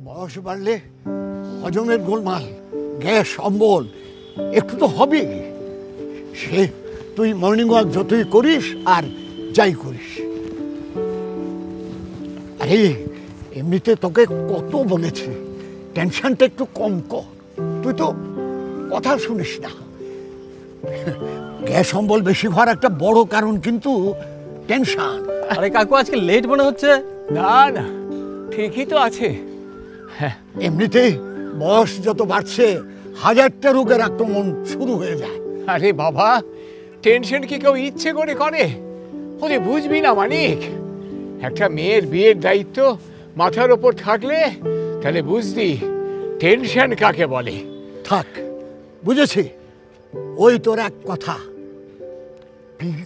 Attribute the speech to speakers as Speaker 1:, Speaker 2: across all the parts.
Speaker 1: বয়স বাড়লে হজমের গোলমাল, গ্যাস, অম্বল একটু তো হবে। সে তুই মর্নিং ওয়াক যতই করিস আর যাই করিস। আরে এমনিতে তোকে কত বলেছে টেনশনটা একটু কম কর, তুই তো কথা শুনিস না। গ্যাস অম্বল বেশি হওয়ার একটা বড় কারণ কিন্তু টেনশন।
Speaker 2: আরে কাকু আজকে লেট মনে হচ্ছে।
Speaker 3: না না, ঠিকই তো আছে।
Speaker 1: এমনিতে বয়স যত বাড়ছে হাজারটা রোগের আক্রমণ শুরু হয়ে যায়।
Speaker 3: আরে বাবা, টেনশন কি কেউ ইচ্ছে করে করে? ওরে বুঝবি না মানিক, একটা মেয়ের বিয়ের দায়িত্ব মাথার ওপর থাকলে তাহলে বুঝলি টেনশন কাকে বলে।
Speaker 1: থাক, বুঝেছি। ওই তোর এক কথা,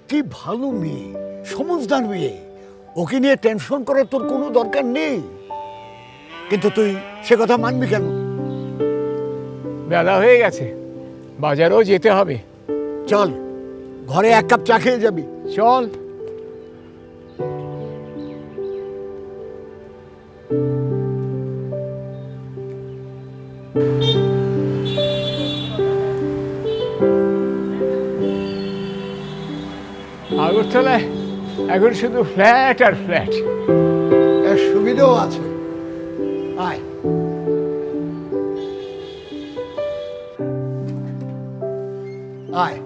Speaker 1: কি ভালো মেয়ে, সমজদার মেয়ে, ওকে নিয়ে টেনশন করার তোর কোনো দরকার নেই। কিন্তু তুই সে কথা মানবি কেন?
Speaker 3: বেলা হয়ে গেছে, বাজারও যেতে হবে।
Speaker 1: চল ঘরে এক কাপ চা খেয়ে যাবি।
Speaker 3: চল। আগরতলায় এখন শুধু ফ্ল্যাট আর ফ্ল্যাট।
Speaker 1: এর সুবিধাও আছে। আয়। আয়।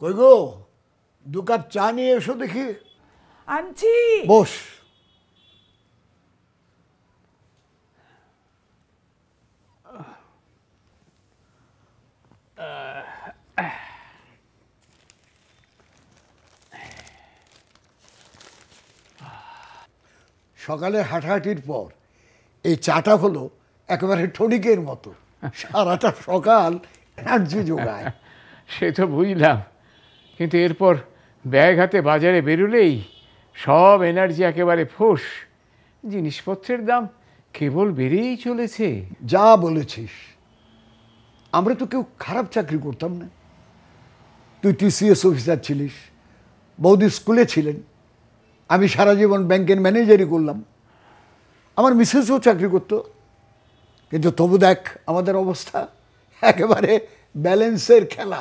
Speaker 1: কই গো, দু কাপ চা নিয়ে এসো দেখি।
Speaker 4: আনছি।
Speaker 1: বস। সকালে হাঁটাহাঁটির পর এই চাটা হলো একেবারে টনিকের মতো, সারাটা সকাল এনার্জি যোগায়।
Speaker 3: সে তো বুঝলাম, কিন্তু এরপর ব্যাগ হাতে বাজারে বেরোলেই সব এনার্জি একেবারে ফোঁস। জিনিসপত্রের দাম কেবল বেড়েই চলেছে।
Speaker 1: যা বলেছিস, আমরা তো কেউ খারাপ চাকরি করতাম না। তুই টিসিএস অফিসার ছিলিস, বৌদি স্কুলে ছিলেন, আমি সারা জীবন ব্যাংকের ম্যানেজারই করলাম, আমার মিসেসও চাকরি করতো। কিন্তু তবু দেখ আমাদের অবস্থা, একেবারে ব্যালেন্সের খেলা।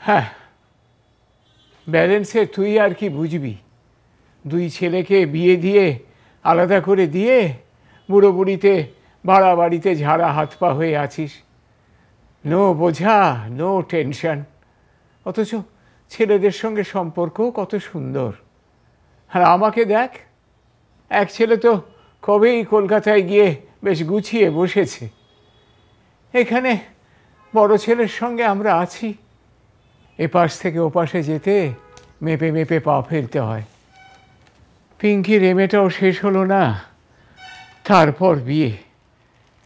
Speaker 3: হ্যাঁ, ব্যালেন্সে তুই আর কি বুঝবি? দুই ছেলেকে বিয়ে দিয়ে আলাদা করে দিয়ে বুড়ো বুড়িতে ভাড়া বাড়িতে ঝাড়া হাত পা হয়ে আছিস। নো বোঝা, নো টেনশন। অথচ ছেলেদের সঙ্গে সম্পর্ক কত সুন্দর। আর আমাকে দেখ, এক ছেলে তো কবেই কলকাতায় গিয়ে বেশ গুছিয়ে বসেছে। এখানে বড় ছেলের সঙ্গে আমরা আছি, এপাশ থেকে ওপাশে যেতে মেপে মেপে পা ফেলতে হয়। পিঙ্কির এমএটাও শেষ হলো না, তারপর বিয়ে।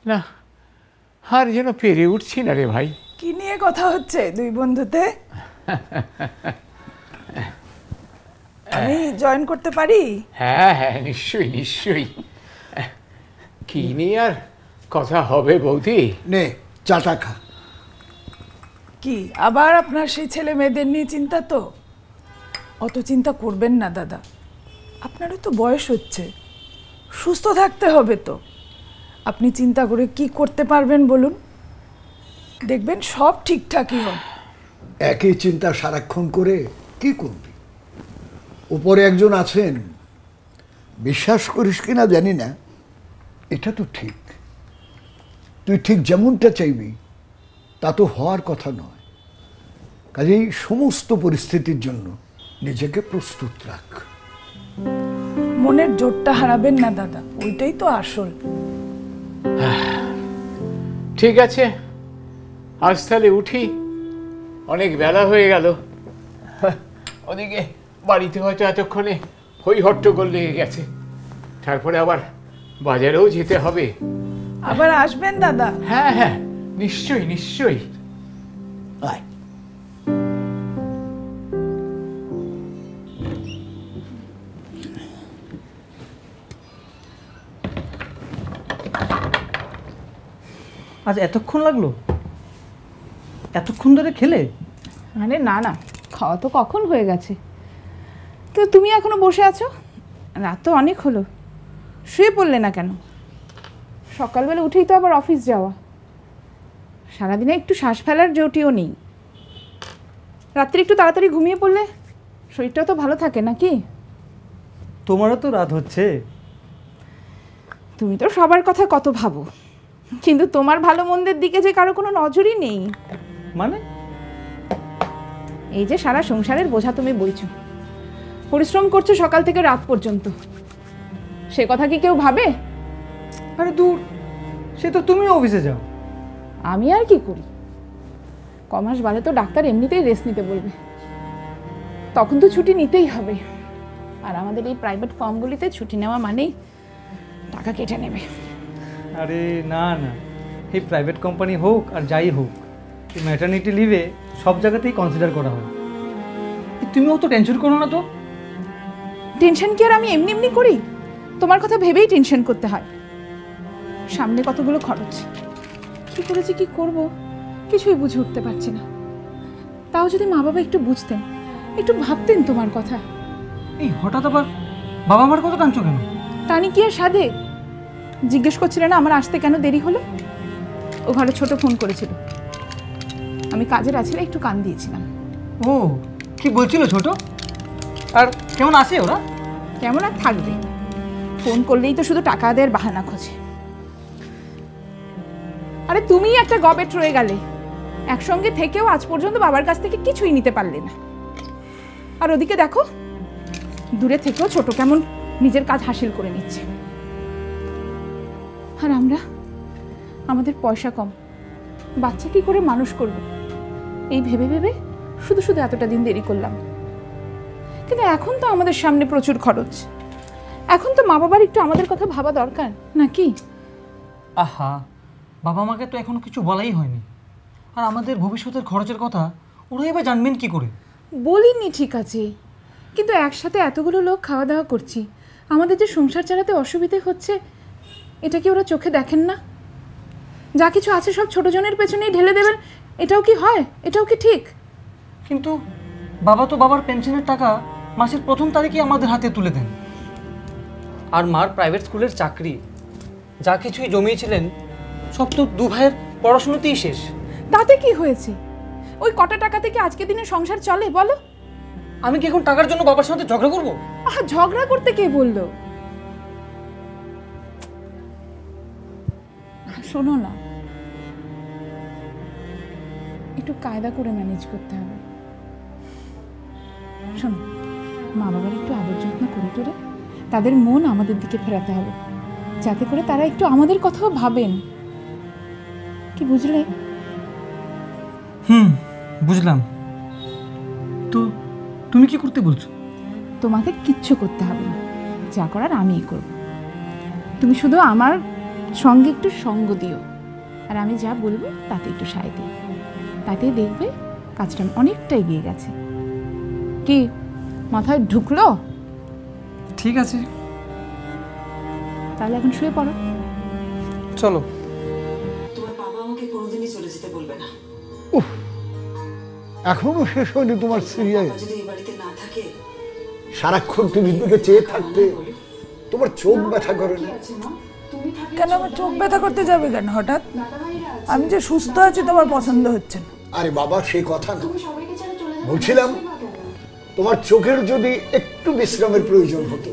Speaker 3: না, আর যেন পেরে উঠছি না রে ভাই।
Speaker 4: কি নিয়ে কথা হচ্ছে দুই বন্ধুতে? আমি জয়েন করতে পারি?
Speaker 3: হ্যাঁ হ্যাঁ, নিশ্চয়ই নিশ্চয়ই। কি নিয়ে আর কথা হবে বৌদি?
Speaker 1: নে চাটা খা।
Speaker 4: কি আবার আপনার সেই ছেলে মেয়েদের নিয়ে চিন্তা? তো অত চিন্তা করবেন না দাদা, আপনারও তো বয়স হচ্ছে, সুস্থ থাকতে হবে তো। আপনি চিন্তা করে কি করতে পারবেন বলুন? দেখবেন সব ঠিকঠাকই হবে।
Speaker 1: একই চিন্তা সারাক্ষণ করে কি করবি? উপরে একজন আছেন, বিশ্বাস করিস কিনা জানি না, এটা তো ঠিক। তুই ঠিক যেমনটা চাইবি তা তো হওয়ার কথা নয়। কাজেই সমস্ত পরিস্থিতির জন্য নিজেকে প্রস্তুত রাখ।
Speaker 4: মনের জোরটা হারাবেন না দাদা, ওইটাই তো আসল।
Speaker 3: ঠিক আছে, আজ তাহলে উঠি, অনেক বেলা হয়ে গেল। ওদিকে বাড়িতে হয়তো এতক্ষণে হই হট্টগোল লেগে গেছে, তারপরে আবার বাজারেও যেতে হবে।
Speaker 4: আবার আসবেন দাদা?
Speaker 3: হ্যাঁ হ্যাঁ, নিশ্চয়ই নিশ্চয়ই।
Speaker 1: আয়।
Speaker 2: আজ এতক্ষণ লাগলো? এতক্ষণ ধরে খেলে?
Speaker 5: আরে না না, খাওয়া তো কখন হয়ে গেছে। তো তুমি এখনো বসে আছো? রাত তো অনেক হলো, শুয়ে পড়লে না কেন? সকালবেলা উঠেই তো আবার অফিস যাওয়া, সারাদিনে একটু শ্বাস ফেলার জোটিও নেই। রাত্রে একটু তাড়াতাড়ি ঘুমিয়ে পড়লে শরীরটাও তো ভালো থাকে নাকি?
Speaker 2: তোমারও তো রাত হচ্ছে।
Speaker 5: তুমি তো সবার কথা কত ভাবো, কিন্তু তোমার ভালো মন্দের দিকে যে কারো কোনো নজরই নেই।
Speaker 2: মানে?
Speaker 5: এই যে সারা সংসারের বোঝা তুমি বইছো, পরিশ্রম করছো সকাল থেকে রাত পর্যন্ত, সে কথা কি কেউ ভাবে?
Speaker 2: আরে দূর, সে তো তুমি অফিসে যাও।
Speaker 5: আমি আর কি করি? কমাস বাদে তো ডাক্তার এমনিতেই রেস্ট নিতে বলবে, তখন তো ছুটি নিতেই হবে। আর আমাদের এই প্রাইভেট ফার্মগুলিতে ছুটি নেওয়া মানেই টাকা কেটে নেবে।
Speaker 2: আরে না না, এই প্রাইভেট কোম্পানি হোক আর যাই হোক, এই ম্যাটারনিটি লিভে সব জায়গাতেই কনসিডার করা হয়। তুমিও তো টেনশন করো না তো।
Speaker 5: টেনশন কি আর আমি এমনি এমনি করি? তোমার কথা ভেবেই টেনশন করতে হয়। সামনে কতগুলো খরচ, কি করেছি কি করব কিছুই বুঝে উঠতে পারছি না। তাও যদি মা বাবা একটু বুঝতেন, একটু ভাবতেন তোমার কথা।
Speaker 2: এই হঠাৎ আবার বাবা মার কথা টানছো কেন?
Speaker 5: টানি কি আর সাধে? জিজ্ঞেস করছিলে না আমার আসতে কেন দেরি হলো? ও ঘরে ছোট ফোন করেছিল, আমি কাজের আছে একটু কান দিয়েছিলাম।
Speaker 2: ও কি বলছিল ছোট? আর কেমন আছে ওরা?
Speaker 5: কেমন আর থাকবে, ফোন করলেই তো শুধু টাকা আদায়ের বাহানা খোঁজে। আরে তুমিই একটা গবেট রয়ে গেলে, একসঙ্গে থেকেও আজ পর্যন্ত বাবার কাছ থেকে কিছুই নিতে পারলে না। আর ওদিকে দেখো, দূরে থেকেও ছোট কেমন নিজের কাজ হাসিল করে নিচ্ছে। আর আমরা, আমাদের পয়সা কম, বাচ্চা কি করে মানুষ করব এই ভেবে ভেবে শুধু শুধু এতটা দিন দেরি করলাম। কিন্তু এখন তো আমাদের সামনে প্রচুর খরচ, এখন তো মা বাবার একটু আমাদের কথা ভাবা দরকার নাকি?
Speaker 2: আহা, বাবা মাকে তো এখনো কিছু বলাই হয়নি, আর আমাদের ভবিষ্যতের খরচের কথা ওরা এবার জানবেন কি করে?
Speaker 5: বলিনি ঠিক আছে, কিন্তু একসাথে এতগুলো লোক খাওয়া দাওয়া করছি, আমাদের যে সংসার চালাতে অসুবিধে হচ্ছে এটা কি ওরা চোখে দেখেন না? যা কিছু আছে সব ছোটজনের পেছনেই ঢেলে দেবেন, এটাও কি হয়? এটাও কি ঠিক?
Speaker 2: কিন্তু বাবা তো বাবার পেনশনের টাকা মাসের প্রথম তারিখে আমাদের হাতে তুলে দেন। আর মার প্রাইভেট স্কুলের চাকরি, যা কিছুই জমিয়েছিলেন সব তো দু ভাইয়ের পড়াশোনাতেই শেষ।
Speaker 5: তাতে কি হয়েছে? ওই কটা টাকা থেকে আজকে দিনে সংসার চলে বলো?
Speaker 2: আমি কি এখন টাকার জন্য বাবার সাথে ঝগড়া করবো?
Speaker 5: আহা, ঝগড়া করতে কে বললো? শোনো না, একটু কায়দা করে ম্যানেজ করতে হবে। শোনো, মা বাবার একটু আদর যত্ন করে টোরে তাদের মন আমাদের দিকে ফেরাতে হবে, যাতে করে তারা একটু আমাদের কথাও ভাবেন। কি বুঝলে?
Speaker 2: বুঝলাম। তো তুমি কি করতে বলছো?
Speaker 5: তোমাকে কিচ্ছু করতে হবে না, যা করার আমিই করব। তুমি শুধু আমার সঙ্গে একটু সঙ্গ দিও, আর আমি যা বলবো তাতে একটু সায় দিও, তাতেই দেখবে কাজটা অনেকটা এগিয়ে গেছে। কি মাথায় ঢুকলো?
Speaker 2: ঠিক আছে,
Speaker 5: তাহলে এখন শুয়ে পড়ো।
Speaker 2: চলো।
Speaker 6: তোমার বাবা আমাকে কোনোদিনই চলে যেতে বলবে না।
Speaker 1: এখনো শেষ হয়নি তোমার সিরিয়াল?
Speaker 6: বাবা যদি এই বাড়িতে না থাকে,
Speaker 1: সারাক্ষণ টিভির দিকে চেয়ে থাকতে তোমার চোখ ব্যথা করে না?
Speaker 4: কেন আমার চোখ ব্যথা করতে যাবে কেন হঠাৎ? আমি যে সুস্থ আছি তোমার পছন্দ হচ্ছে না।
Speaker 1: আরে বাবা, সেই কথা না, বলছিলাম তোমার চোখের যদি একটু বিশ্রামের প্রয়োজন হতো,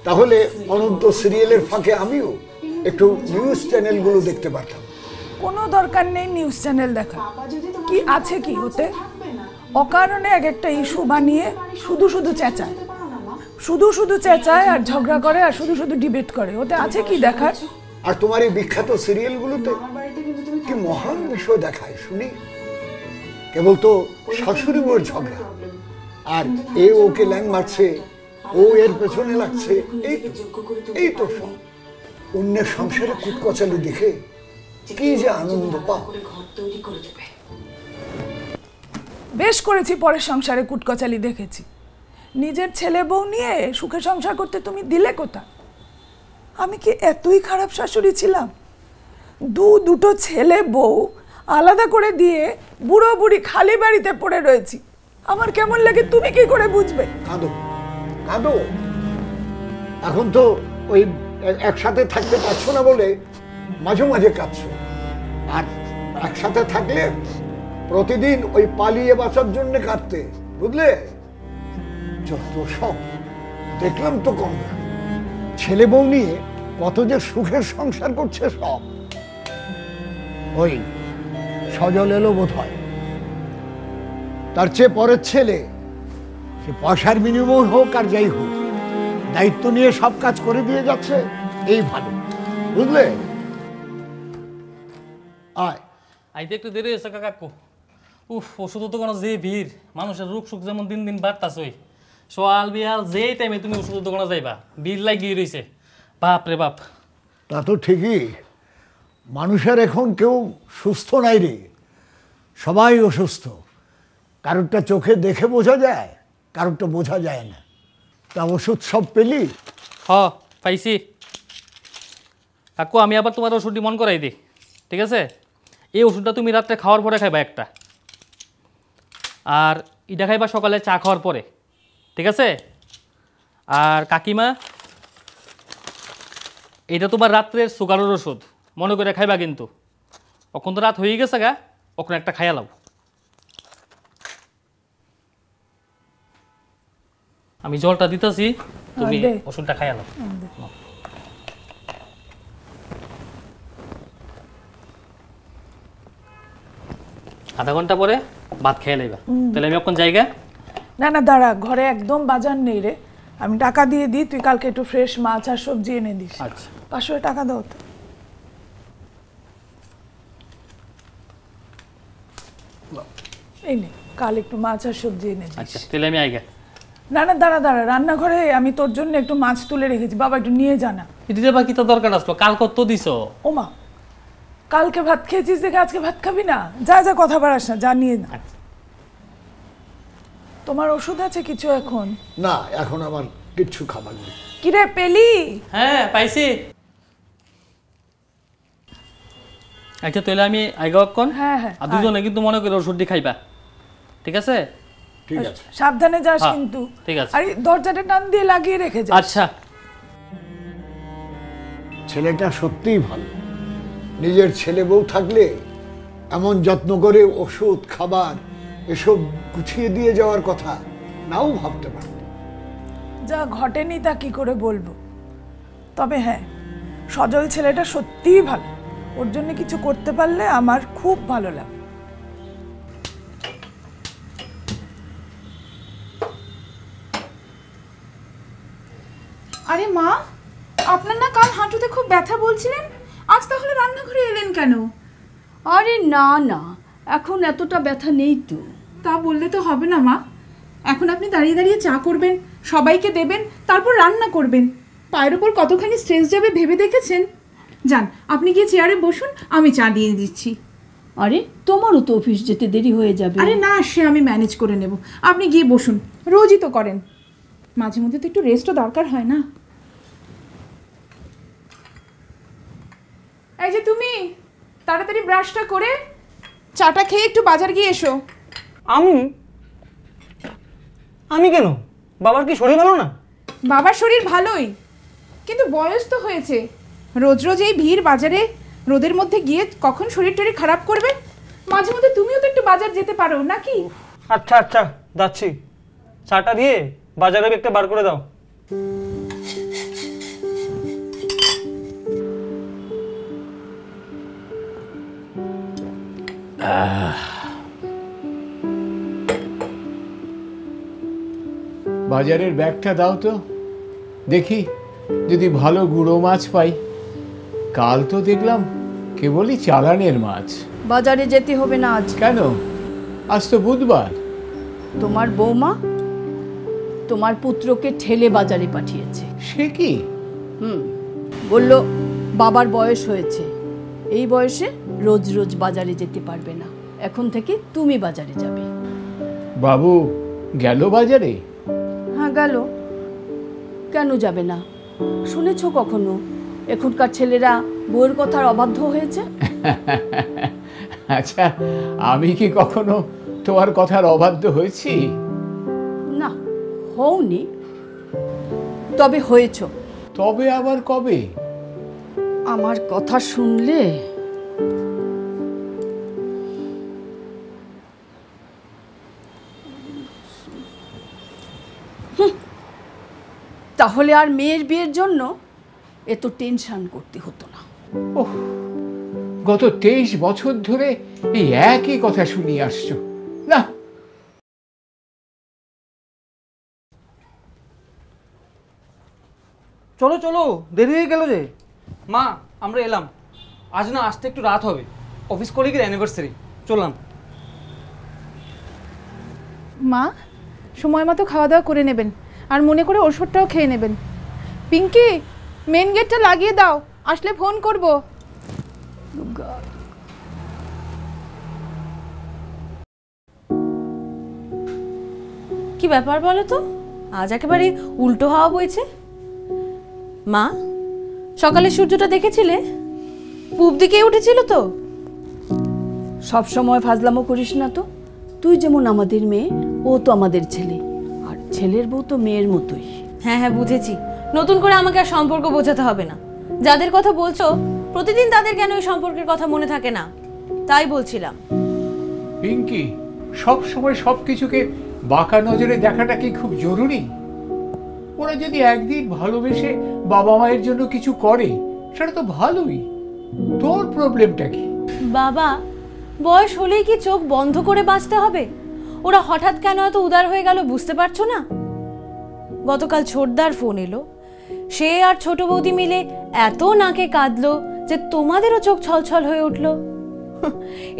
Speaker 1: তাহলে অনন্ত সিরিয়ালের ফাঁকে আমিও একটু নিউজ চ্যানেলগুলো দেখতে পারতাম।
Speaker 4: কোনো দরকার নেই নিউজ চ্যানেল দেখা, কি আছে কি ওতে? অকারণে এক একটা ইস্যু বানিয়ে শুধু শুধু চেঁচায়। শুধু শুধু চেঁচায় আর ঝগড়া করে আর শুধু শুধু ডিবেট করে, ওতে আছে কি দেখার?
Speaker 1: আর তোমার এই বিখ্যাত সিরিয়ালগুলোতে কি মহান বিষয় দেখায় শুনি? কেবল তো শাশুড়ি বউয়ের ঝগড়া, আর এ ওকে ল্যাং মারছে, ও এর পেছনে লাগছে, এই তো সব। অন্যের সংসারে কুটকচালি দেখে কি যে আনন্দ পাও।
Speaker 4: বেশ করেছি পরের সংসারে কুটকচালি দেখেছি, নিজের ছেলে বউ নিয়ে সুখে সংসার করতে তুমি দিলে কোথায়? আমি কি এতই খারাপ শাশুড়ি ছিলাম? দুটো ছেলে বউ আলাদা করে দিয়ে বুড়ো বুড়ি খালি বাড়িতে পড়ে রয়েছি, আমার কেমন লাগে তুমি কি করে বুঝবে?
Speaker 1: কাঁদো কাঁদো, এখন তো ওই একসাথে থাকতে পারছো না বলে মাঝে মাঝে কাঁদছো, আর একসাথে থাকলে প্রতিদিন ওই পালিয়ে বাঁচার জন্য কাঁদতে, বুঝলে? যত সব দেখলাম তো কম না, ছেলে বউ নিয়ে কত যে সুখের সংসার করছে সব। ওই সজল এলো বোধ হয়, তার চেয়ে পরের ছেলে, সে পয়সার বিনিময় হোক আর যাই হোক, দায়িত্ব নিয়ে সব কাজ করে দিয়ে যাচ্ছে, এই ভালো, বুঝলে? আয়
Speaker 7: আইতে একটু দেরি হয়েছে কাকু। উফ, ওষুধ তো কোনো যে ভিড়, মানুষের রোগ সুখ যেমন দিন দিন বাড়তাছে, ওই সোয়াল বিয়াল যেই টাইমে তুমি ওষুধের দোকানে যাইবা ভিড় লাগিয়ে রয়েছে, বাপ রে বাপ।
Speaker 1: তা তো ঠিকই, মানুষের এখন কেউ সুস্থ নাই রে, সবাই অসুস্থ। কারোরটা চোখে দেখে বোঝা যায়, কারোরটা বোঝা যায় না। তা ওষুধ সব পেলি?
Speaker 7: হ, পাইছি কাকু। আমি আবার তোমার ওষুধটি মন করাই দিই, ঠিক আছে? এই ওষুধটা তুমি রাত্রে খাওয়ার পরে খাইবা একটা, আর এটা খাইবা সকালে চা খাওয়ার পরে, ঠিক আছে? আর কাকিমা, এটা তোমার রাত্রের সুগারের ওষুধ, মনে করে খাইবা কিন্তু। এখন তো রাত হয়ে গেছে গা, ওখানে একটা খাইয়া লাও। আমি জলটা দিতেছি, তুমি ওষুধটা খাইয়া লাও। আধা ঘন্টা পরে ভাত খেয়ে লাইবা, তাহলে আমি এখন জায়গা।
Speaker 4: না না দাঁড়া, ঘরে একদম বাজার নেই রে, আমি টাকা দিয়ে দিই, তুই কালকে একটু ফ্রেশ মাছ আর সবজি এনে দিস।
Speaker 7: আচ্ছা,
Speaker 4: 500 টাকা দাও তো। এই নে, কাল একটু মাছ আর সবজি এনে দিস।
Speaker 7: আচ্ছা, তাহলে আমি আইগা।
Speaker 4: না না দাঁড়া দাঁড়া, রান্নাঘরে আমি তোর জন্য একটু মাছ তুলে রেখেছি, বাবা একটু নিয়ে জানা।
Speaker 7: দিতে বাকি তো দরকার আসলো, কাল কত দিছো?
Speaker 4: ওমা, কালকে ভাত খেয়েছিস দেখে আজকে ভাত খাবি না? যা যা, কথা বাড়াস না, জানিয়ে না। তোমার ওষুধ আছে কিছু এখন?
Speaker 1: না, এখন আমার কিচ্ছু খাবার নেই।
Speaker 4: কিরে পেলি?
Speaker 7: হ্যাঁ পাইছি। আচ্ছা, তাহলে আমি আইগা অক্ষণ।
Speaker 4: হ্যাঁ হ্যাঁ,
Speaker 7: আর দুজনে কিন্তু মনে করে ওষুধটি খাইবা, ঠিক আছে?
Speaker 1: ঠিক আছে,
Speaker 4: সাবধানে যাস
Speaker 7: হ্যাঁ,
Speaker 4: কিন্তু।
Speaker 7: ঠিক আছে।
Speaker 4: আর দরজাটা টান দিয়ে লাগিয়ে রেখে যা।
Speaker 7: আচ্ছা।
Speaker 1: ছেলেটা সত্যিই ভালো, নিজের ছেলে বউ থাকলে এমন যত্ন করে ওষুধ খাবার এসব গুছিয়ে দিয়ে যাওয়ার কথা নাও ভাবতে পারত।
Speaker 4: যা ঘটেনি তা কি করে বলবো, তবে হ্যাঁ, সজল ছেলেটা সত্যিই ভালো, ওর জন্য কিছু করতে পারলে আমার খুব ভালো লাগে।
Speaker 5: আরে মা, আপনার না কাল হাঁটুতে খুব ব্যথা বলছিলেন, আজ তাহলে রান্নাঘরে এলেন কেন?
Speaker 8: আরে না না, এখন এতটা ব্যথা নেই তো।
Speaker 5: তা বললে তো হবে না মা, এখন আপনি দাঁড়িয়ে দাঁড়িয়ে চা করবেন, সবাইকে দেবেন, তারপর রান্না করবেন। পায়ের ওপর কতখানি স্ট্রেস যাবে ভেবে দেখেছেন? যান, আপনি গিয়ে চেয়ারে বসুন, আমি চা দিয়ে দিচ্ছি।
Speaker 8: আরে তোমারও তো অফিস যেতে দেরি হয়ে যাবে।
Speaker 5: আরে না, সে আমি ম্যানেজ করে নেব, আপনি গিয়ে বসুন, রোজই তো করেন, মাঝে মধ্যে তো একটু রেস্টও দরকার হয় না। এই যে তুমি, তাড়াতাড়ি ব্রাশটা করে চাটা খেয়ে একটু বাজার গিয়ে এসো।
Speaker 2: আমি কেন? বাবার কি শরীর ভালো না?
Speaker 5: বাবার শরীর ভালোই, কিন্তু বয়স তো হয়েছে, রোজ রোজ এই ভিড় বাজারে রোদের মধ্যে গিয়ে কখন শরীর টরীর খারাপ করবে। মাঝে মধ্যে তুমিও তো একটু বাজার যেতে পারো নাকি?
Speaker 2: আচ্ছা আচ্ছা, যাচ্ছি। চাটা দিয়ে বাজারে একটা বার করে দাও।
Speaker 3: বাজারের ব্যাগটা দাও তো, দেখি যদি ভালো গুঁড়ো মাছ পাই। কাল তো দেখলাম কেবলই চালানের মাছ।
Speaker 8: বাজারে যেতে হবে না আজ।
Speaker 3: কেন? আজ তো বুধবার।
Speaker 8: তোমার বৌমা তোমার পুত্রকে ঠেলে বাজারে পাঠিয়েছে।
Speaker 3: সে কি?
Speaker 8: বলল বাবার বয়স হয়েছে, এই বয়সে রোজ রোজ বাজারে যেতে পারবে না, এখন থেকে তুমি বাজারে যাবে।
Speaker 3: বাবু গেল বাজারে?
Speaker 8: হ্যাঁ গেল, কেন যাবে না? শুনেছ কখনো এখনকার ছেলেরা বউয়ের কথার অবাধ্য হয়েছে?
Speaker 3: আচ্ছা, আমি কি কখনো তোমার কথার অবাধ্য হয়েছি?
Speaker 8: না, হওনি, তবে হয়েছ।
Speaker 3: তবে আবার কবে?
Speaker 8: আমার কথা শুনলে তাহলে আর মেয়ের বিয়ের জন্য এত টেনশন করতে হতো না।
Speaker 3: ওহ, গত 23 বছর ধরে এই একই কথা শুনিয়ে আসছো না?
Speaker 2: চলো চলো, দেরি হয়ে গেল যে। মা, আমরা এলাম। আজ না আসতে একটু রাত হবে, অফিস কলিগের অ্যানিভার্সারি। চললাম।
Speaker 5: মা, সময় মতো খাওয়া দাওয়া করে নেবেন, আর মনে করে ওষুধটাও খেয়ে নেবেন। পিঙ্কি, মেন গেটটা লাগিয়ে দাও, আসলে ফোন করব।
Speaker 9: কি ব্যাপার বলো তো, আজ একেবারে উল্টো হাওয়া বইছে। মা, সকালে সূর্যটা দেখেছিলে? পূব দিকে উঠেছিল তো।
Speaker 8: সব সময় ফাজলামো করিস না তো। তুই যেমন আমাদের মেয়ে, ও তো আমাদের ছেলে, আর ছেলের বউ তো মেয়ের মতোই।
Speaker 9: হ্যাঁ হ্যাঁ, বুঝেছি। নতুন করে আমাকে আর সম্পর্ক বোঝাতে হবে না। যাদের কথা বলছো প্রতিদিন তাদের কেন এই সম্পর্কের কথা মনে থাকে না, তাই বলছিলাম।
Speaker 3: পিঙ্কি, সব সময় সবকিছুকে বাঁকা নজরে দেখাটা কি খুব জরুরি? ওরা যদি একদিন ভালোবেসে বাবা মায়ের জন্য কিছু করে, সেটা তো ভালোই। তোর প্রবলেমটা কি?
Speaker 9: বাবা, বয়স হলেই কি চোখ বন্ধ করে বাঁচতে হবে? ওরা হঠাৎ কেন এত উদার হয়ে গেল বুঝতে পারছো না? গতকাল ছোটদার ফোন এলো, সে আর ছোট বৌদি মিলে এত নাকে কাঁদলো যে তোমাদেরও চোখ ছলছল হয়ে উঠলো।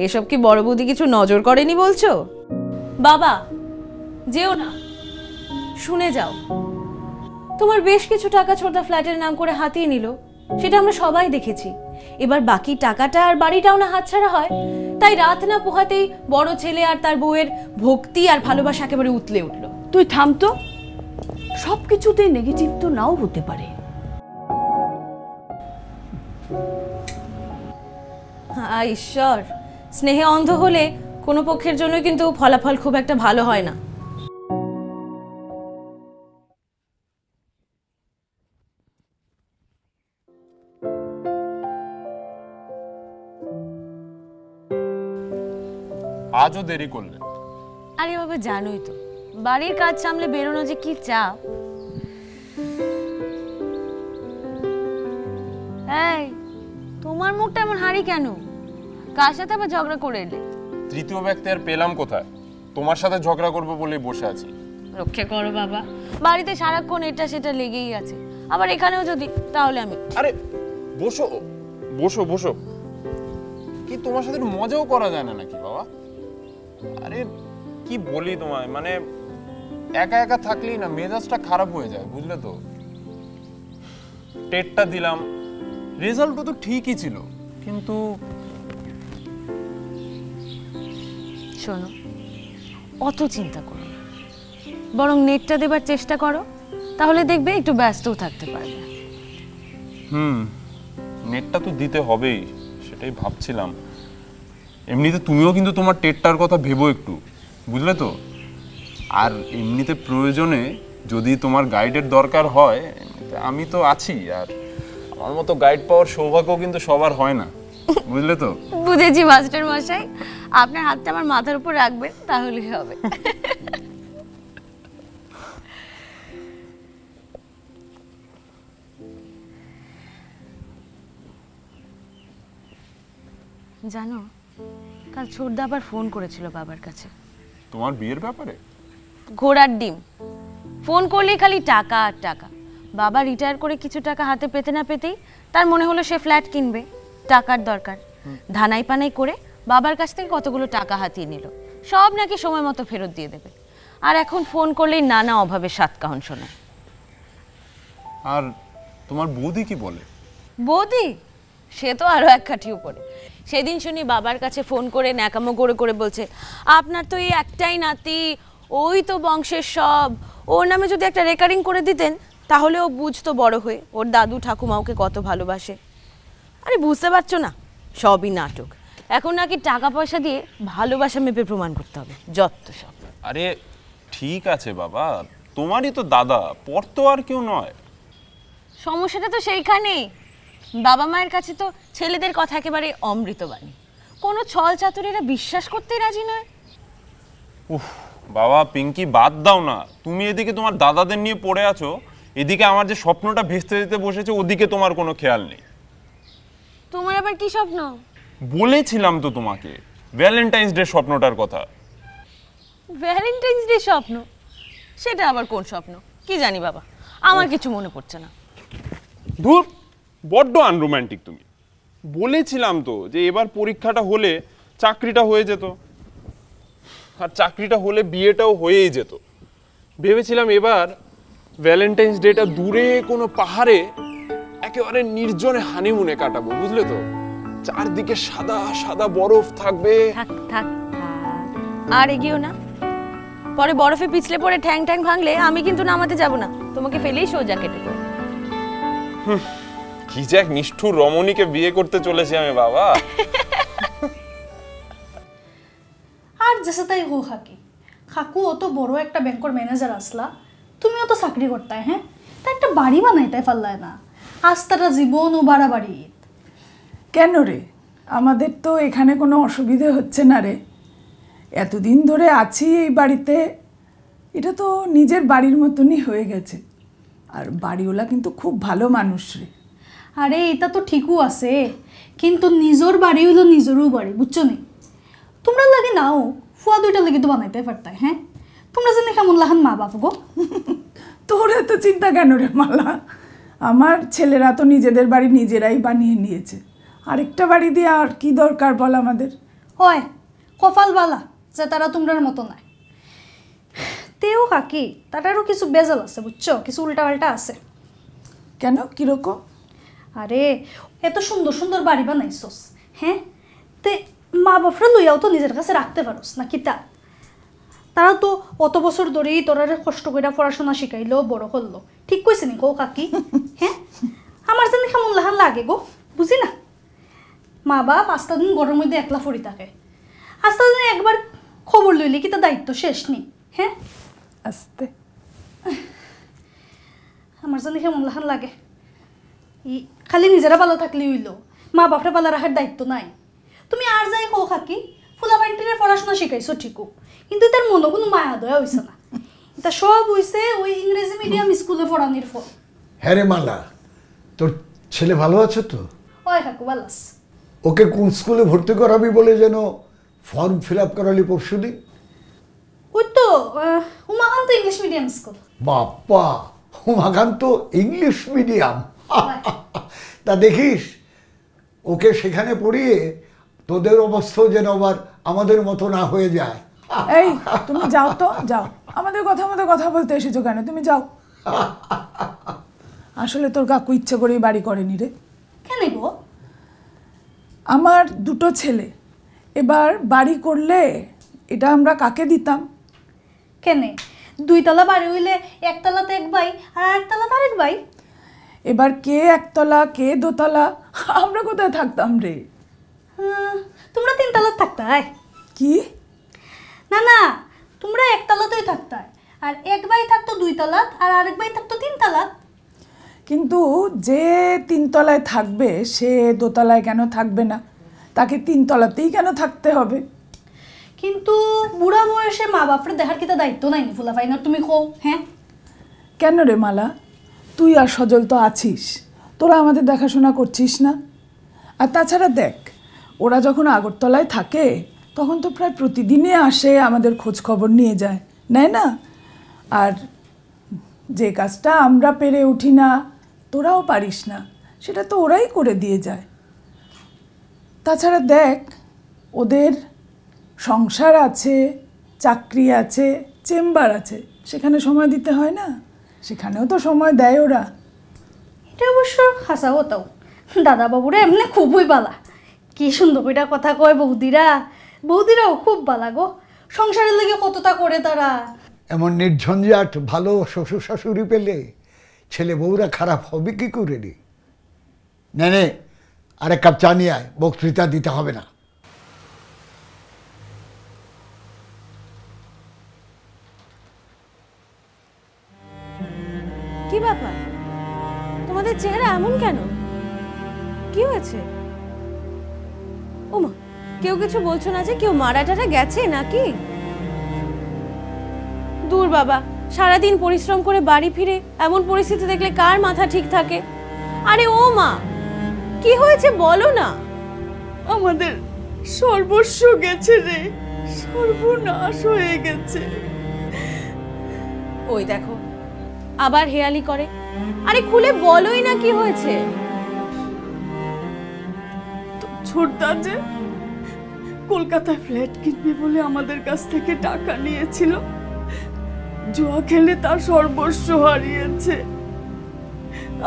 Speaker 9: এসব কি বড় বৌদি কিছু নজর করেনি বলছো? বাবা, যেও না, শুনে যাও। তোমার বেশ কিছু টাকা ছোটদা ফ্ল্যাটের নাম করে হাতিয়ে নিল, সেটা আমরা সবাই দেখেছি। এবার বাকি টাকাটা আর বাড়িটাও না হাতছাড়া হয়, তাই রাত না পোহাতেই বড় ছেলে আর তার বউয়ের ভক্তি আর ভালোবাসা একেবারে উতলে উঠল।
Speaker 8: তুই থাম তো, সব কিছুতেই নেগেটিভ তো নাও হতে পারে।
Speaker 9: ঈশ্বর, স্নেহে অন্ধ হলে কোনো পক্ষের জন্য কিন্তু ফলাফল খুব একটা ভালো হয় না।
Speaker 10: আজও দেরি করলে?
Speaker 9: আরে বাবা, জানোই তো বাড়ির কাজ সামলে বেরোনো যে কি চাপ। এই, তোমার মুখটা এমন হাড়ি কেন? কার সাথে আবার ঝগড়া করে এলে?
Speaker 10: তৃতীয় ব্যক্তি আর পেলাম কোথায়? তোমার সাথে ঝগড়া করবো বলেই বসে আছি।
Speaker 9: রক্ষে করো বাবা, বাড়িতে সারাক্ষণ এটা সেটা লেগেই আছে, আবার এখানেও যদি, তাহলে আমি।
Speaker 10: আরে বসো বসো বসো। কি তোমার সাথে মজাও করা যায় না নাকি বাবা? আরে কি বলি তোমায়, মানে একা একা থাকলেই না মেজাজটা খারাপ হয়ে যায়, বুঝলে তো। টেটটা দিলাম, রেজাল্টও তো ঠিকই ছিল, কিন্তু
Speaker 9: শোনো, অত চিন্তা করো না, বরং নেটটা দেবার চেষ্টা করো, তাহলে দেখবে একটু ব্যস্তও থাকতে পারবে।
Speaker 10: নেটটা তো দিতে হবেই, সেটাই ভাবছিলাম। এমনিতে তুমিও কিন্তু তোমার টেটটার কথা ভেবো একটু, বুঝলে তো। আর এমনিতে প্রয়োজনে যদি তোমার গাইডের দরকার হয়, আমি তো আছি। আর আমার মতো গাইড পাওয়ার সৌভাগ্য কিন্তু সবার হয় না, বুঝলে তো।
Speaker 9: বুঝেছি মাস্টার মশাই, আপনার হাতটা আমার মাথার উপর রাখবেন, তাহলেই হবে। জানো, কাল ছোটদা আবার ফোন করেছিল বাবার কাছে।
Speaker 10: তোমার বিয়ের ব্যাপারে?
Speaker 9: ঘোড়ার ডিম, ফোন করলেই খালি টাকা আর টাকা। বাবা রিটায়ার করে কিছু টাকা হাতে পেতে না পেতেই তার মনে হলো সে ফ্ল্যাট কিনবে, টাকার দরকার। ধানাই পানাই করে বাবার কাছ থেকে কতগুলো টাকা হাতিয়ে নিল, সব নাকি সময় মতো ফেরত দিয়ে দেবে। আর এখন ফোন করলেই নানা অভাবে সাতকাহন শোনায়।
Speaker 10: আর তোমার বৌদি কি বলে?
Speaker 9: বৌদি সে তো আরো এক কাঠি উপরে। সেদিন শুনি বাবার কাছে ফোন করে ন্যাকামো করে করে বলছে, আপনার তো এই একটাই নাতি, ওই তো বংশের সব, ওর নামে যদি একটা রেকারিং করে দিতেন তাহলে ও বুঝতো বড় হয়ে ওর দাদু ঠাকুমা ওকে কত ভালোবাসে। আরে বুঝতে পারছো না, সবই নাটক। এখন নাকি টাকা পয়সা দিয়ে ভালোবাসা মেপে প্রমাণ করতে হবে, যত সব।
Speaker 10: আরে ঠিক আছে বাবা, তোমারই তো দাদা, পর তো আর কেউ নয়।
Speaker 9: সমস্যাটা তো সেইখানেই, বাবা মায়ের কাছে তো ছেলেদের কথা একেবারে অমৃতবাণী, কোনো ছল চাতুরিরা বিশ্বাস করতেই রাজি নয়।
Speaker 10: উফ বাবা পিঙ্কি, বাদ দাও না, তুমি এদিকে তোমার দাদাদের নিয়ে পড়ে আছো, এদিকে আমার যে স্বপ্নটা ভেস্তে যেতে বসেছে ওদিকে তোমার কোনো খেয়াল নেই।
Speaker 9: তোমার আবার কি স্বপ্ন?
Speaker 10: বলেছিলাম তো তোমাকে ভ্যালেন্টাইন্স ডে স্বপ্নটার কথা।
Speaker 9: ভ্যালেন্টাইন্স ডে স্বপ্ন? সেটা আবার কোন স্বপ্ন কি জানি বাবা, আমার কিছু মনে পড়ছে না।
Speaker 10: ধুর, বড্ড আনরোম্যান্টিক তুমি। বলেছিলাম তো যে এবার পরীক্ষাটা হলে চাকরিটা হয়ে যেত, আর চাকরিটা হলে বিয়েটাও হয়েই যেত। ভেবেছিলাম এবার ভ্যালেন্টাইন্স ডেটা দূরে কোনো পাহাড়ে একেবারে নির্জনে হানিমুনে কাটাবো, বুঝলে তো? চারদিকে সাদা সাদা বরফ থাকবে।
Speaker 9: থাক থাক আর এগিয়েও না, পরে বরফে পিছলে পড়ে ঠ্যাং ঠ্যাং ভাঙলে আমি কিন্তু নামাতে যাব না, তোমাকে ফেলেই সোজা কেটে দেবো।
Speaker 10: কি যে এক নিষ্ঠুর রমণীকে বিয়ে করতে চলেছি আমি বাবা।
Speaker 11: আর जैसे তাই হো খাকি, খাকু অত বড় একটা ব্যাংকের ম্যানেজার আসলা, তুমিও তো চাকরি করতাই, হ্যাঁ তা একটা বাড়ি বানাইতে পারলায় না, আস্তারা জীবন ও বাড়াবাড়ি।
Speaker 4: কেন রে, আমাদের তো এখানে কোনো অসুবিধে হচ্ছে না রে, এতদিন ধরে আছি এই বাড়িতে, এটা তো নিজের বাড়ির মতনই হয়ে গেছে। আর বাড়িওয়ালা কিন্তু খুব ভালো মানুষ রে।
Speaker 11: আরে এটা তো ঠিকও আছে, কিন্তু নিজের বাড়ি হইলো নিজেরও বাড়ি, বুঝছো নি? তোমরা লাগে নাও ফুয়া দুইটা লাগে তো বানাইতে পারতাই, হ্যাঁ? তোমরা জানি কেমন লাহান মা বাপ গো।
Speaker 4: তোর এত চিন্তা কেন রে মালা, আমার ছেলেরা তো নিজেদের বাড়ি নিজেরাই বানিয়ে নিয়েছে, আরেকটা বাড়ি দিয়ে আর কি দরকার বল আমাদের?
Speaker 11: হয় কপাল বালা যে তারা তোমরার মতো নাই। তেও কাকি তাটারও কিছু বেজাল আছে, বুঝছো? কিছু উল্টা পাল্টা আছে।
Speaker 4: কেন, কিরকম?
Speaker 11: আরে এত সুন্দর সুন্দর বাড়ি বানাইছস, হ্যাঁ, তে মা বাপরা লইয়াও তো নিজের কাছে রাখতে পারোস না কি? তারা তো অত বছর ধরেই তোরা কষ্ট করে পড়াশোনা শিখাইলো, বড় করলো, ঠিক কইছে নি গো কাকি? হ্যাঁ, আমার জানি কেমন লাহান লাগে গো, বুঝি না? মা বাপ 5টা দিন ঘরের মধ্যে একলা পড়ি থাকে, 5টা দিন একবার খবর লইলে কি তার দায়িত্ব শেষ নেই? হ্যাঁ,
Speaker 4: আস্তে
Speaker 11: আমার জানি কেমন লাহান লাগে। খালি নিজেরা ভালো থাকলে হইলো, মা বাপরা পালা রাখার দায়িত্ব নাই। তুমি আর যাই কো খাকি, ফুলা পাইন্টিনের পড়াশোনা শিখাইছো ঠিকও, কিন্তু তার মনে কোনো মায়া দয়া হইছে না। এটা সব হইছে ওই ইংরেজি মিডিয়াম স্কুলে পড়ানির ফল।
Speaker 1: হ্যাঁ রে মালা, তোর ছেলে ভালো আছে তো?
Speaker 11: ওই কাকু বালাস।
Speaker 1: ওকে কোন স্কুলে ভর্তি করাবি বলে যেন ফর্ম ফিল আপ করালি পরশুদিন?
Speaker 11: ওই তো Umakanta English medium school.
Speaker 1: Bappa, Umakanta English medium? তা দেখিস ওকে সেখানে পড়িয়ে তোদের অবস্থাও যেন আবার আমাদের মতো না হয়ে যায়।
Speaker 4: এই তুমি যাও তো, যাও, আমাদের কথা মতো কথা বলতে এসেছো কেন? তুমি যাও। আসলে তোর কাকু ইচ্ছে করেই বাড়ি করেনি রে।
Speaker 11: কেন গো?
Speaker 4: আমার দুটো ছেলে, এবার বাড়ি করলে এটা আমরা কাকে দিতাম?
Speaker 11: কেনে 2তলা বাড়ি হইলে একতলাতে এক ভাই আর আরেকতলাতে আরেক ভাই।
Speaker 4: এবার কে একতলা কে দোতলা, আমরা কোথায় থাকতাম রে?
Speaker 11: তোমরা 3তলা থাকতাই।
Speaker 4: কি?
Speaker 11: না না, তোমরা একতলাতেই থাকতাই, আর এক ভাই থাকতো 2তলা আর আরেক ভাই থাকতো 3তলা।
Speaker 4: কিন্তু যে 3তলায় থাকবে সে দোতলায় কেন থাকবে না? তাকে 3তলাতেই কেন থাকতে হবে?
Speaker 11: কিন্তু বুড়া বয়সে মা বাপরে দেখার কি তা দায়িত্ব নাই নি ফুলা ফাইনার? তুমি কও। হ্যাঁ
Speaker 4: কেন রে মালা, তুই আর সজল তো আছিস, তোরা আমাদের দেখাশোনা করছিস না? আর তাছাড়া দেখ, ওরা যখন আগরতলায় থাকে তখন তো প্রায় প্রতিদিনই আসে, আমাদের খোঁজ খবর নিয়ে যায়, নেয় না? আর যে কাজটা আমরা পেরে উঠি না, তোরাও পারিস না, সেটা তো ওরাই করে দিয়ে যায়। তাছাড়া দেখ, ওদের সংসার আছে, চাকরি আছে, চেম্বার আছে, সেখানে সময় দিতে হয় না? সেখানেও তো সময় দেয় ওরা।
Speaker 11: এটা অবশ্য হাসা হতাও, দাদা বাবুরা এমনি খুবই বালা, কি সুন্দর কইটা কথা কয় বৌদিরাও খুব বালা গো, সংসারের লেগে কতটা করে তারা।
Speaker 1: এমন নির্ঝঞ্ঝাট ভালো শ্বশুর শাশুড়ি পেলে ছেলে বউরা খারাপ হবে কি করে রে? নে আরেক কাপ চা নিয়ে আয়, বক্তৃতা দিতে হবে না।
Speaker 9: কি ব্যাপার, তোমাদের চেহারা এমন কেন? কি হয়েছে? ওমা, কেউ কিছু বলছো না যে? কেউ মারা টারা গেছে নাকি? দূর বাবা, সারাদিন পরিশ্রম করে বাড়ি ফিরে এমন পরিস্থিতি দেখলে কার মাথা ঠিক থাকে? আরে ও মা, কি হয়েছে বলো না।
Speaker 4: আমাদের সর্বস্ব গেছে রে, সর্বনাশ হয়ে গেছে।
Speaker 9: ওই দেখো আবার হেয়ালি করে। আরে খুলে বলোই না কি হয়েছে।
Speaker 4: ছোটদা যে কলকাতায় ফ্ল্যাট কিনবে বলে আমাদের কাছ থেকে টাকা নিয়েছিল, জুয়া খেলে তার সর্বস্ব হারিয়েছে।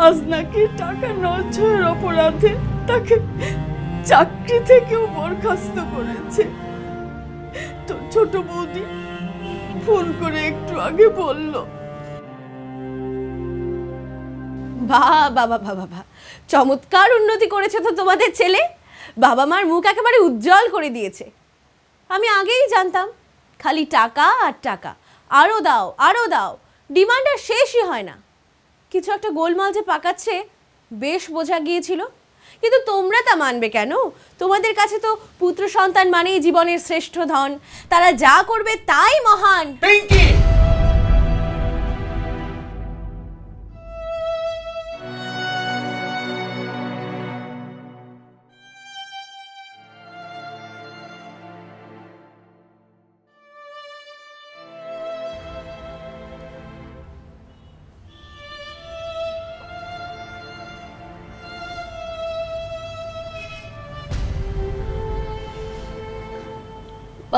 Speaker 4: আজ নাকি টাকা নয় অপরাধে তাকে চাকরি থেকেও বরখাস্ত করেছে। তো ছোট বৌদি ফোন করে একটু আগে বলল।
Speaker 9: বাবা, চমৎকার উন্নতি করেছে তো তোমাদের ছেলে। বাবা মার মুখ একেবারে উজ্জ্বল করে দিয়েছে। আমি আগেই জানতাম, খালি টাকা আর টাকা, আরো দাও, ডিমান্ড আর শেষই হয় না। কিছু একটা গোলমাল যে পাকাচ্ছে বেশ বোঝা গিয়েছিল, কিন্তু তোমরা তা মানবে কেন? তোমাদের কাছে তো পুত্র সন্তান মানেই জীবনের শ্রেষ্ঠ ধন, তারা যা করবে তাই মহান।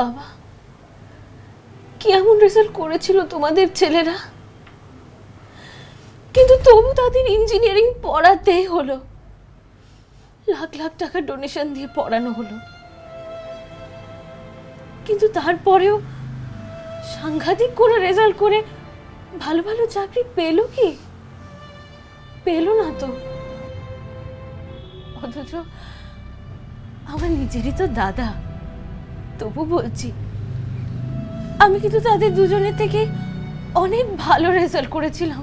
Speaker 9: বাবা, কি এমন রেজাল্ট করেছিল তোমাদের ছেলেরা? কিন্তু তবু তাদের ইঞ্জিনিয়ারিং পড়াতেই হলো, লাখ লাখ টাকা ডোনেশন দিয়ে পড়ানো হলো। কিন্তু তারপরেও সাংঘাতিক করে রেজাল্ট করে ভালো ভালো চাকরি পেল কি? পেল না তো। অথচ আমার নিজেরই তো দাদা। তবু বলছি, আমি কিন্তু তাদের দুজনের থেকে অনেক ভালো রেজাল্ট করেছিলাম।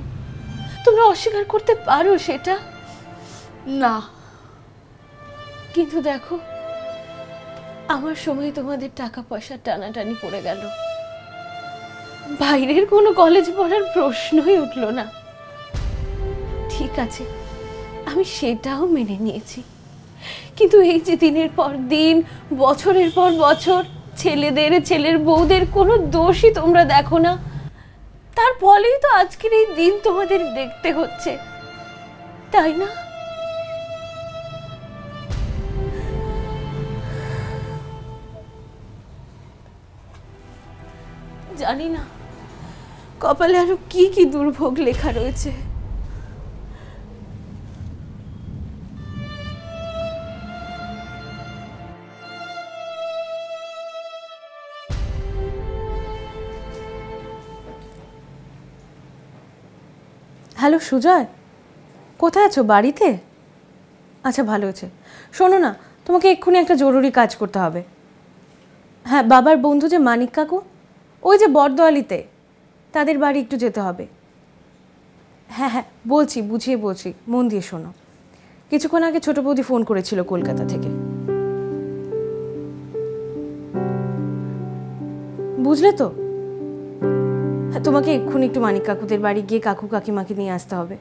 Speaker 9: তোমরা অস্বীকার করতে পারো সেটা?
Speaker 8: না,
Speaker 9: কিন্তু দেখো, আমার সময় তোমাদের টাকা পয়সা টানাটানি পড়ে গেল, বাইরের কোনো কলেজ পড়ার প্রশ্নই উঠলো না। ঠিক আছে, আমি সেটাও মেনে নিয়েছি, কিন্তু এই যে দিনের পর দিন, বছরের পর বছর ছেলের বউদের কোনো দোষই তোমরা দেখো না, তার ফলেই তো আজকের এই দিন তোমাদের দেখতে হচ্ছে, তাই না? জানি না কপালে আরো কি কি দুর্ভোগ লেখা রয়েছে। হ্যালো সুজয়, কোথায় আছো? বাড়িতে? আচ্ছা, ভালো আছে। শোনো না, তোমাকে এক্ষুনি একটা জরুরি কাজ করতে হবে। হ্যাঁ, বাবার বন্ধু যে মানিক কাকু, ওই যে বরদোয়ালিতে, তাদের বাড়ি একটু যেতে হবে। হ্যাঁ, বলছি, বুঝিয়ে বলছি, মন দিয়ে শোনো। কিছুক্ষণ আগে ছোট বৌদি ফোন করেছিল কলকাতা থেকে, বুঝলে তো? হ্যাঁ, তোমাকে এক্ষুনি একটু মানিক কাকুদের বাড়ি গিয়ে কাকু কাকিমাকে নিয়ে আসতে হবে।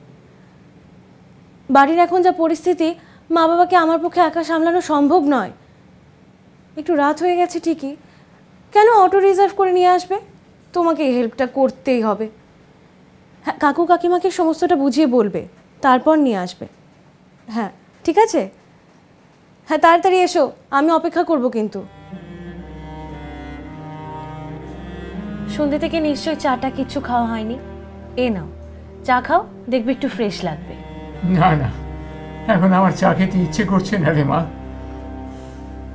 Speaker 9: বাড়ির এখন যা পরিস্থিতি, মা বাবাকে আমার পক্ষে একা সামলানো সম্ভব নয়। একটু রাত হয়ে গেছে ঠিকই, কেন অটো রিজার্ভ করে নিয়ে আসবে? তোমাকে এই হেল্পটা করতেই হবে। হ্যাঁ, কাকু কাকিমাকে সমস্তটা বুঝিয়ে বলবে, তারপর নিয়ে আসবে। হ্যাঁ ঠিক আছে, হ্যাঁ তাড়াতাড়ি এসো, আমি অপেক্ষা করব। কিন্তু সন্ধ্যে থেকে নিশ্চয়ই চাটা কিচ্ছু খাওয়া হয়নি। এ নাও চা খাও, দেখবে একটু ফ্রেশ লাগবে।
Speaker 3: না না, এখন আমার চা খেতে ইচ্ছে করছে না রে মা।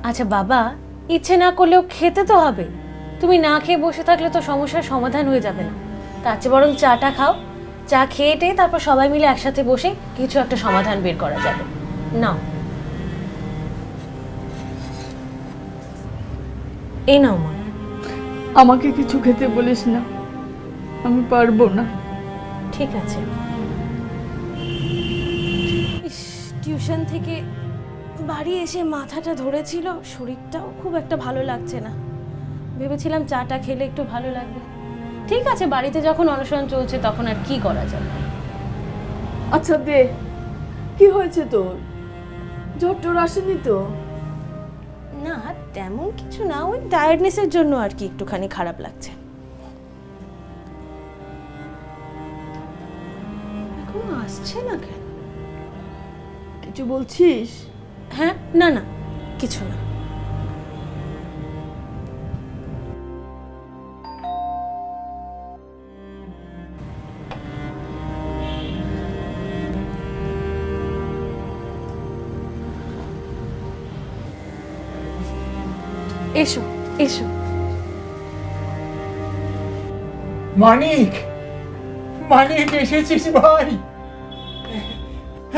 Speaker 9: আচ্ছা বাবা, ইচ্ছে না করলেও খেতে তো হবে। তুমি না খেয়ে বসে থাকলে তো সমস্যার সমাধান হয়ে যাবে না। তার চেয়ে বরং চাটা খাও, চা খেয়ে টেয়ে তারপর সবাই মিলে একসাথে বসে কিছু একটা সমাধান বের করা যাবে। নাও এই নাও মা।
Speaker 4: আমাকে কিছু খেতে বলিস না, আমি পারবো না।
Speaker 9: ঠিক আছে। ইস, টিউশন থেকে বাড়ি এসে মাথাটা ধরেছিল, শরীরটাও খুব একটা ভালো লাগছে না। ভেবেছিলাম চাটা খেলে একটু ভালো লাগবে। ঠিক আছে, বাড়িতে যখন অনশন চলছে তখন আর কি করা যাবে।
Speaker 4: আচ্ছা দে, কি হয়েছে তোর? জ্বর টর আসেনি তো?
Speaker 9: না তেমন কিছু না, ওই টায়ার্ডনেসের জন্য আর কি একটুখানি খারাপ লাগছে। এখনো আসছে না কেন?
Speaker 4: কিছু বলছিস?
Speaker 9: হ্যাঁ না না কিছু না। এসো এসো।
Speaker 3: মানিক, মানিক এসেছিস ভাই?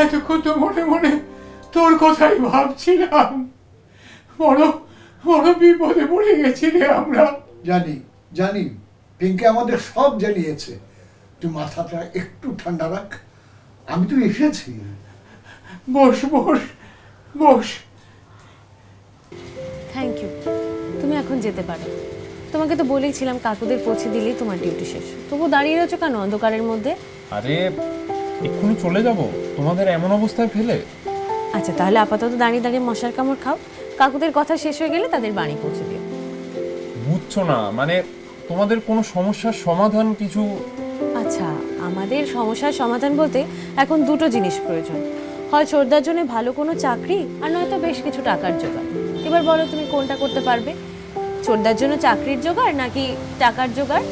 Speaker 3: এতক্ষণ তো মনে মনে তোর কথাই ভাবছিলাম। বড় বড় বিপদে পড়ে গেছি রে আমরা।
Speaker 1: জানি জানি, পিঙ্কি আমাদের সব জানিয়েছে। তুই মাথাটা একটু ঠান্ডা রাখ, আমি তো এসেছি।
Speaker 3: বস বস বস।
Speaker 9: থ্যাংক ইউ, তুমি এখন যেতে পারো। তোমাকে তো বলেইছিলাম কাকুদের পৌঁছে দিলেই তোমার ডিউটি শেষ। তবু দাঁড়িয়ে রয়েছো কেন অন্ধকারের মধ্যে?
Speaker 10: আরে এক্ষুনি চলে যাব, তোমাদের এমন অবস্থায় ফেলে।
Speaker 9: আচ্ছা তাহলে আপাতত দাঁড়িয়ে দাঁড়িয়ে মশার কামড় খাও, কাকুদের কথা শেষ হয়ে গেলে তাদের বাড়ি পৌঁছে দিও।
Speaker 10: বুঝছো না, মানে তোমাদের কোনো সমস্যার সমাধান কিছু।
Speaker 9: আচ্ছা, আমাদের সমস্যার সমাধান বলতে এখন দুটো জিনিস প্রয়োজন, হয় ছোটদার জন্য ভালো কোনো চাকরি, আর নয়তো বেশ কিছু টাকার জোগাড়। এবার বলো তুমি কোনটা করতে পারবে? ছোটদার জন্য চাকরির জোগাড় নাকি টাকার জোগাড়?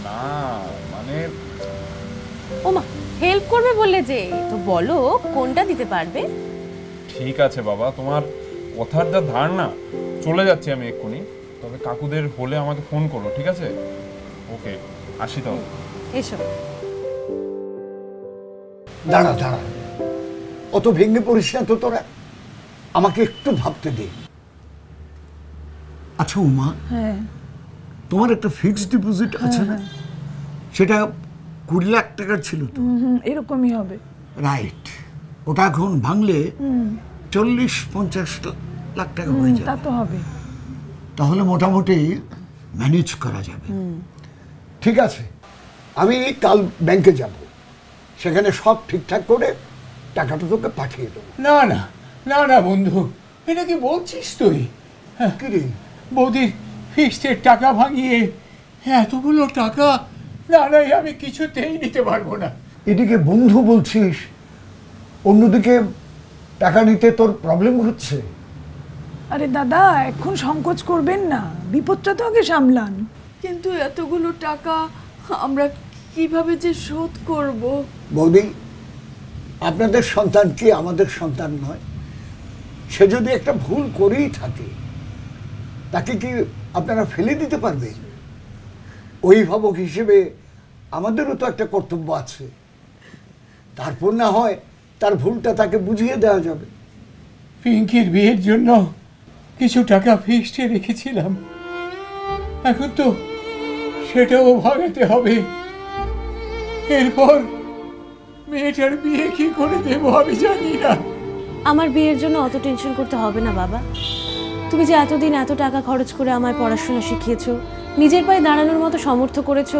Speaker 10: না মানে
Speaker 9: ওমা, হেল্প করবে বললে যে, তো বলো কোনটা দিতে পারবে?
Speaker 10: ঠিক আছে বাবা, তোমার কথার যা ধারণা, চলে যাচ্ছি আমি এক্ষুনি। তবে কাকুদের হলে আমাকে ফোন করো, ঠিক আছে? ওকে, আসি তাহলে।
Speaker 9: এসো।
Speaker 1: দাঁড়া দাঁড়া, অত ভেঙে পড়িস না তো তোরা, আমাকে একটু ভাবতে দে। আচ্ছা উমা,
Speaker 4: হ্যাঁ
Speaker 1: তোমার একটা ফিক্সড ডিপোজিট আছে না? সেটা 20 লাখ টাকার ছিল তো?
Speaker 4: এরকমই হবে।
Speaker 1: রাইট, ওটা এখন ভাঙলে 40-50 লাখ টাকা হয়ে যাবে।
Speaker 4: তা তো হবে।
Speaker 1: তাহলে মোটামুটি ম্যানেজ করা যাবে। ঠিক আছে, আমি কাল ব্যাংকে যাব, সেখানে সব ঠিকঠাক করে টাকাটা তোকে পাঠিয়ে দেবো।
Speaker 3: না না না না বন্ধু, এটা কি বলছিস তুই?
Speaker 1: কি রে?
Speaker 3: বৌদির ফিক্সডের টাকা ভাঙিয়ে এতগুলো টাকা? না না, আমি কিছুতেই নিতে পারবো না।
Speaker 1: এদিকে বন্ধু বলছিস, অন্যদিকে টাকা নিতে তোর প্রবলেম হচ্ছে।
Speaker 4: আরে দাদা, এখন সংকোচ করবেন না, বিপদটা তো আগে সামলান। কিন্তু এতগুলো টাকা আমরা কিভাবে যে শোধ করব?
Speaker 1: বৌদি, আপনাদের সন্তান কি আমাদের সন্তান নয়? সে যদি একটা ভুল করেই থাকে, তাকে কি আপনারা ফেলে দিতে পারবেন? অভিভাবক হিসেবে আমাদেরও তো একটা কর্তব্য আছে। তারপর না হয় তার ভুলটা তাকে বুঝিয়ে দেওয়া যাবে।
Speaker 3: পিঙ্কির বিয়ের জন্য কিছু টাকা ফিক্সডে রেখেছিলাম, এখন তো সেটাও ভাগাতে হবে। এরপর মেয়েটার বিয়ে কি করে দেবো আমি জানি না।
Speaker 9: আমার বিয়ের জন্য অত টেনশন করতে হবে না বাবা। তুমি যে এতদিন এত টাকা খরচ করে আমায় পড়াশোনা শিখিয়েছো, নিজের পায়ে দাঁড়ানোর মতো সমর্থ করেছো,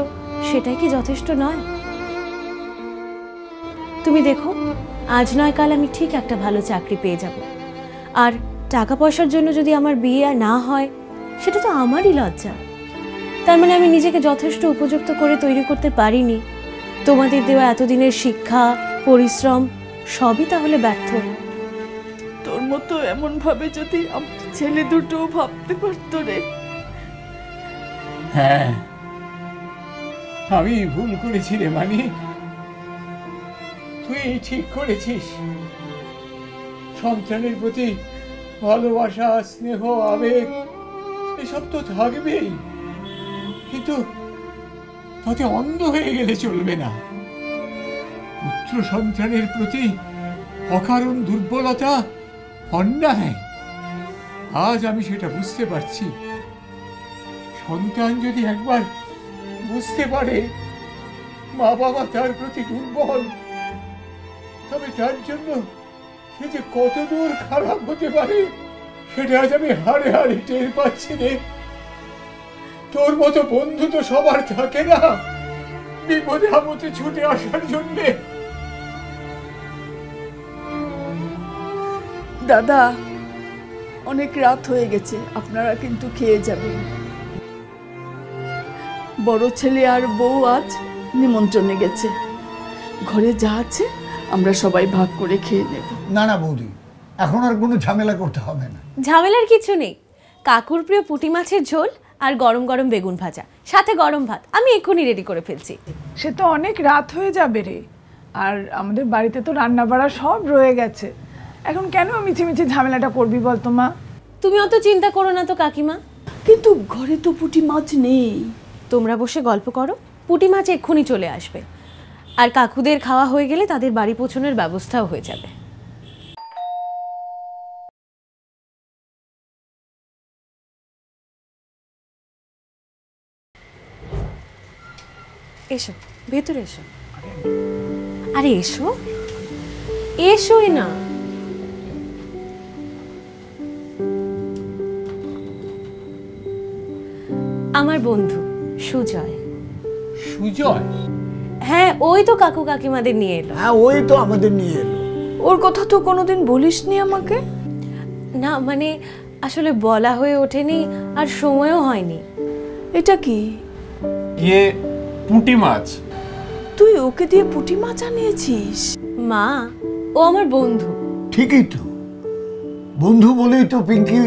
Speaker 9: সেটাই কি যথেষ্ট নয়? তুমি দেখো, আজ নয় কাল আমি ঠিক একটা ভালো চাকরি পেয়ে যাব। আর টাকা পয়সার জন্য যদি আমার বিয়ে আর না হয়, সেটা তো আমারই লজ্জা। তার মানে আমি নিজেকে যথেষ্ট উপযুক্ত করে তৈরি করতে পারিনি, তোমাদের দেওয়া এতদিনের শিক্ষা, পরিশ্রম সবই তাহলে ব্যর্থ।
Speaker 4: তোর মতো এমন ভাবে যদি আমার ছেলে দুটো ভাবতে পারতো রে।
Speaker 3: হ্যাঁ, আমি ভুল করেছি রে মানিক, তুই ঠিক করেছিস। সন্তানের প্রতি ভালোবাসা, স্নেহ, আবেগ এসব তো থাকবেই, কিন্তু তাতে অন্ধ হয়ে গেলে চলবে না। পুত্র সন্তানের প্রতি অকারণ দুর্বলতা অন্যায়। আজ আমি সেটা বুঝতে পারছি। সন্তান যদি একবার বুঝতে পারে মা বাবা তার প্রতি দুর্বল, তবে তার জন্য সে যে কত দূর খারাপ হতে পারে সেটা আজ আমি হাড়ে হাড়ে টের পাচ্ছি রে। তোর মতো বন্ধু তো সবার থাকে না বিপদে আপদে ছুটে আসার জন্যে।
Speaker 4: দাদা, অনেক রাত হয়ে গেছে, আপনারা কিন্তু খেয়ে যাবেন। বড় ছেলে আর বউ আজ নিমন্ত্রণে গেছে, ঘরে যা আছে আমরা সবাই ভাগ করে খেয়ে নেব।
Speaker 1: না না বৌদি, এখন আর কোনো ঝামেলা করতে হবে না।
Speaker 9: ঝামেলার কিছু নেই। কাকুর প্রিয় পুঁটি মাছের ঝোল আর গরম গরম বেগুন ভাজা, সাথে গরম ভাত আমি এক্ষুনি রেডি করে ফেলছি।
Speaker 4: সে তো অনেক রাত হয়ে যাবে রে, আর আমাদের বাড়িতে তো রান্না বাড়া সব রয়ে গেছে। এখন কেন মিছিমিছি ঝামেলাটা করবি বলতো মা?
Speaker 9: তুমি অত চিন্তা করো না তো কাকিমা।
Speaker 4: কিন্তু ঘরে তো পুঁটি মাছ নেই।
Speaker 9: তোমরা বসে গল্প করো, পুঁটি মাছ এক্ষুনি চলে আসবে। আর কাকুদের খাওয়া হয়ে গেলে তাদের বাড়ি পৌঁছানোর ব্যবস্থাও হয়ে যাবে। এসো, ভেতরে এসো। আরে এসো, এসোই না। আমার বন্ধু সুজয়।
Speaker 3: সুজয়?
Speaker 9: হ্যাঁ, ওই তো কাকু কাকিমাদের নিয়ে এলো।
Speaker 1: হ্যাঁ, ওই তো আমাদের নিয়ে এলো।
Speaker 4: ওর কথা তো কোনোদিন বলিসনি আমাকে।
Speaker 9: না মানে আসলে বলা হয়ে ওঠেনি আর সময়ও হয়নি।
Speaker 4: এটা কি?
Speaker 10: ইয়ে পুঁটি মাছ।
Speaker 4: তুই ওকে দিয়ে পুঁটি মাছ আনিয়েছিস?
Speaker 9: মা, ও আমার বন্ধু।
Speaker 1: ঠিকই তো, বন্ধু বলেই তো পিঙ্কি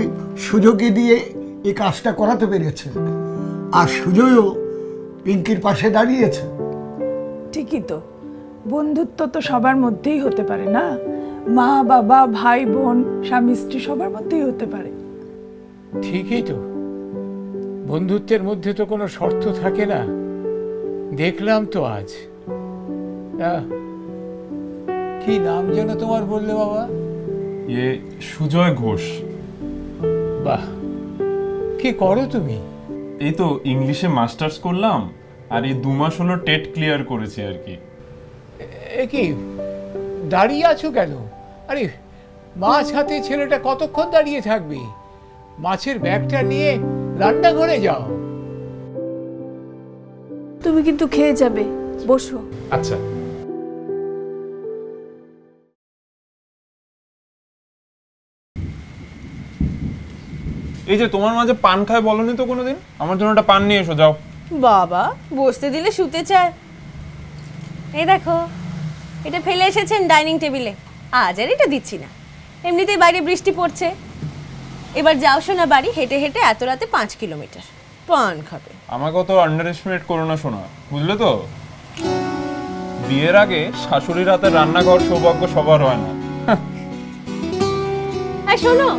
Speaker 1: সুজয়কে দিয়ে এই কাজটা করাতে পেরেছে, আর সুজয়ও পিঙ্কির পাশে দাঁড়িয়েছে।
Speaker 4: ঠিকই তো, বন্ধুত্ব তো সবার মধ্যেই হতে পারে না? মা বাবা, ভাই বোন, স্বামী স্ত্রী সবার মধ্যেই হতে পারে।
Speaker 3: ঠিকই তো, বন্ধুত্বের মধ্যে তো কোনো শর্ত থাকে না। দেখলাম তো আজ। কি নাম যেন তোমার বললে বাবা?
Speaker 10: ইয়ে সুজয় ঘোষ।
Speaker 3: বাহ, কি করো তুমি?
Speaker 10: এই তো ইংলিশে মাস্টার্স করলাম, আর এই 2 মাস হলো টেট ক্লিয়ার করেছি আর কি।
Speaker 3: এ কি দাঁড়িয়ে আছো কেন? আরে মাছ হাতে ছেলেটা কতক্ষণ দাঁড়িয়ে থাকবে? মাছের ব্যাগটা নিয়ে রান্নাঘরে যাও।
Speaker 4: তুমি কিন্তু খেয়ে যাবে, বসো।
Speaker 10: আচ্ছা। এই যে তোমার মাঝে পান খায় বলনি তো কোনোদিন? আমার জন্য একটা পান নিয়ে এসো যাও।
Speaker 9: বাবা, বসতে দিলে শুতে চায়। এই দেখো, এটা ফেলে এসেছেন ডাইনিং টেবিলে। আজ আর এটা দিচ্ছি না, এমনিতেই বাইরে বৃষ্টি পড়ছে। এবার যাও শোনা বাড়ি, হেঁটে হেঁটে এত রাতে 5 কিলোমিটার পান খাবে।
Speaker 10: আমাকে তো আন্ডার এস্টিমেট করো না শোনা, বুঝলে তো? বিয়ের আগে শাশুড়ির হাতে রান্নাঘর সৌভাগ্য সবার হয় না।
Speaker 9: আর শোনো,